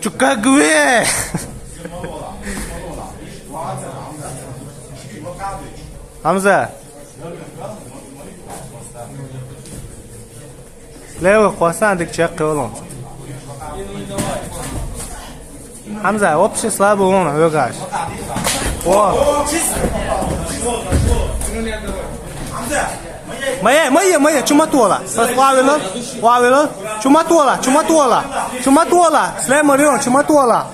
Чукагве! Hamza. Leva qo'ysan dikcha qilib. Hamza, вообще слабо он, выгаш. О. Моя, чуматула. Вавила. Чуматула. Слемарион, чуматула.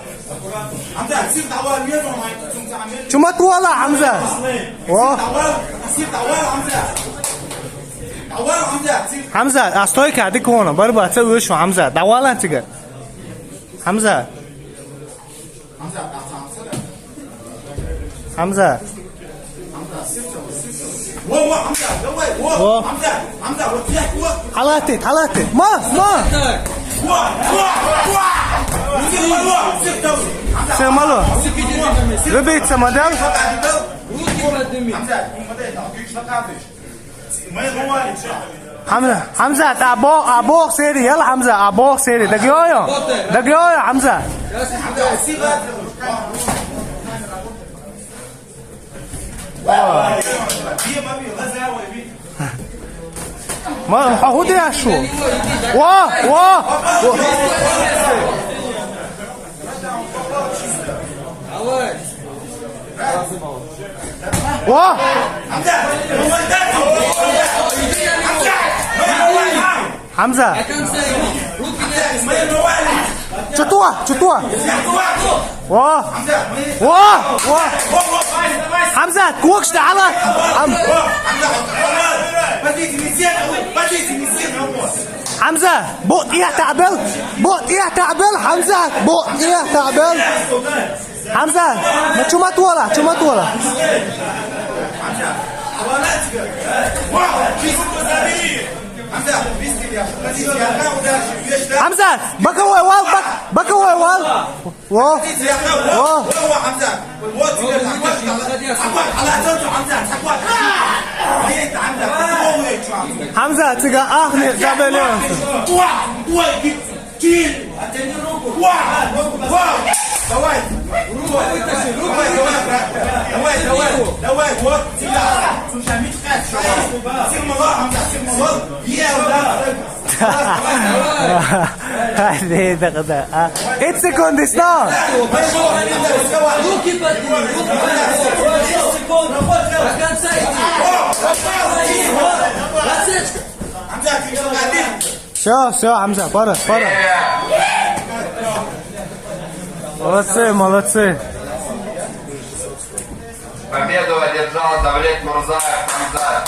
Чуматула, Хамза. О. Hamza, stойка, дикона, барба, це вийшло, Hamza. Давала тебе. Hamza. Halati. Ma. Все мало. Любите модель? Hamza, abok seri yal Hamza, abok seri. Dagiyoyo, Hamza. ما هودي شو واه Hamza Чутуа واه Hamza كوكش تعال Hamza بوت ايه تعبل Hamza cuma tua lah Hamza bakawai wal wah Hamza tiga nih jabelnya давай, вот, It's a condition. Все, Hamza, пора. Молодцы. Победу одержал Давлет Мурзаев, Хамза.